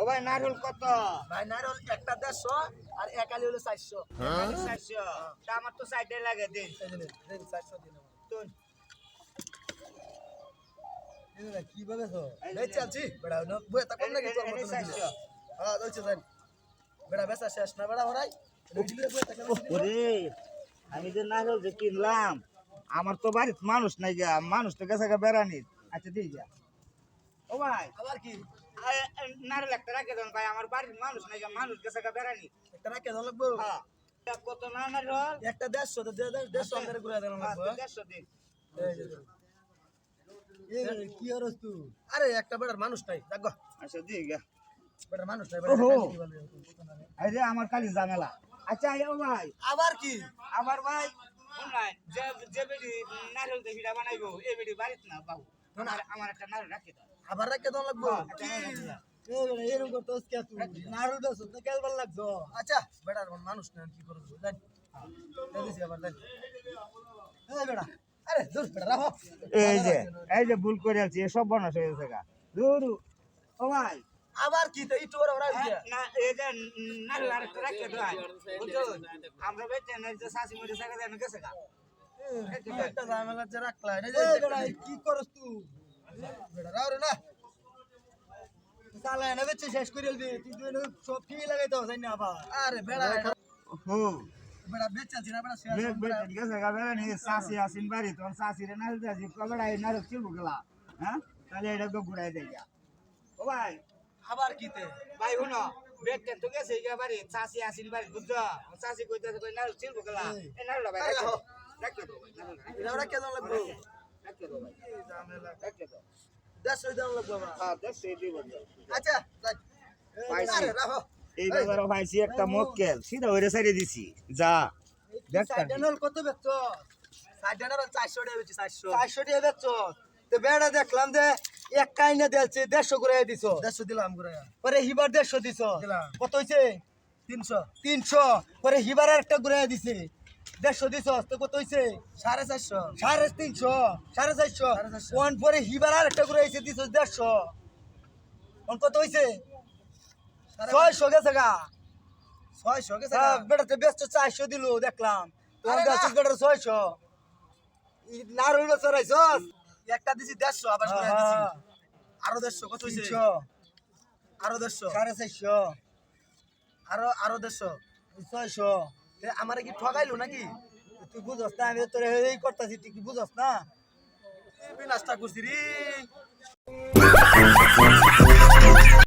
ভাই নারকেল কত? ভাই নারকেল একটা 150 আর এক আলি হলো 400। 400 তা আমার তো সাইডে লাগে দিন। দেন 400 দিন তুই এটা কিভাবে তো এই চলছি বড়া না বই তা কোন নাকি তোর মত 400 হ্যাঁ দইছে দেন বড়া বেচা শেষ না বড়া হরাই ওরে আমি যে নারকেল যে কিনলাম আমার তো বাড়িতে মানুষ নাই গা, মানুষ তো গেছে গা বেড়ানি। আচ্ছা দিয়ে যা। ও ভাই আবার কি নারকেল একটা রাখে দেন ভাই, আমার বাড়ির মানুষ নাই গা, মানুষ গেছে গা বেড়ানি। একটা রাখে দাও লাগবো হ্যাঁ কত না নারকেল? একটা 150 তো 150 করে ঘুরে দেন লাগবো 150 দিন। এই কি হরস তুই আরে একটা বড় মানুষ নাই দেখো আচ্ছা দিয়ে যা। বড় মানুষ নাই ওহো। বড় কি বলে আরে আমার খালি ঝামেলা। আচ্ছা ও ভাই আবার কি আমার ভাই শুনলাই যে যে বেডি নারকেল দিয়ে ভিড়া বানাইবো এই বেডি বাড়িতে না বাবু, আমার একটা নারকেল রাখি দাও। আবার রাখে দাও লাগবো একটা নারকেল রাখি দাও। এরকম করতেছ কে তুই নারুল বেছ তো কেলবার লাগছো আচ্ছা বেটা মানুষ না কি করব দেন দিছি আবার দেন এই বেটা আরে দূর বেটা রাখো এই যে ভুল করে আছি সব বনাস হয়ে গেছে গা দূর। ও ভাই আবার কি তো ইটো ওরা ওরা না এই যে নারকেল আরেকটা রাখি দাও বুঝছো, আমরা বেচে না যে সাসি মরে সাকা দেন গেছে গা। একটা ঝামেলা যে রাখলা এই বেটা কি করছ তুই বেটা রাও রে না সালা এনে বেচে শেষ করে দিবি তুই তো সব কি লাগাইতে হস না আবার আরে বেটা হো বেটা বেচাছি না বেটা শেষ বেচ বেচ গেছে গা বেড়ানি সাসি আসিন বাড়ি তোর সাসি রে নারকেল দাজি কবড়া এই নারকেল চিলবো গেলা। হ্যাঁ তাহলে এটা তো ঘুরাই দেই যা। ও ভাই আবার কিতে ভাই শুনো বেচতে তো গেছে গা বাড়ি সাসি আসিন বাড়ি বুঝছো, সাসি কইতাছে কই নারকেল চিলবো গেলা। এই নারকেল ভাই রাখো দাও ভাই নারকেল এটা ওরা কে দাও লাগবো রাখো দাও ভাই ঝামেলা রাখো দাও। 100 দাও লাগবো আমার হ্যাঁ দেখ সেই দিব। আচ্ছা যাই পাইছি। আরে রাখো এই বাজারে পাইছি একটা মক্কেল সিধা ওরে সাইডে দিছি যা দেখ সাইডানল কত বেচছ সাইডানল 400 টাকা বেচছি 400 টাকা বেচছ তো বেড়া দেখলাম যে এক কাইনা দেলছে 150 করে দিছো 150 দিলাম করে পরে হিবার 150 দিছো কত হইছে 300 300 পরে হিবার আরেকটা করে দিছে 150 দিছো তো কত হইছে 450 350 450 ওয়ান পরে হিবার আরেকটা করে দিছে দিছো 150 ওন কত হইছে 600 গেছে গা 600 গেছে বেটাতে ব্যস্ত 400 দিলো দেখলাম তোমার গাছ বেটার 600 নারুল বেচা রাইছস একটা দিছি 150 আবার শুনে দিছি আরো 150 কত হইছে 300 আরো 150 450 আরো 150 600 তে আমারে কি ঠগাইলো নাকি তুই বুঝছস না আমি তোরে এই করতাছি তুই কি বুঝছস না বিনাশটা করছিস রে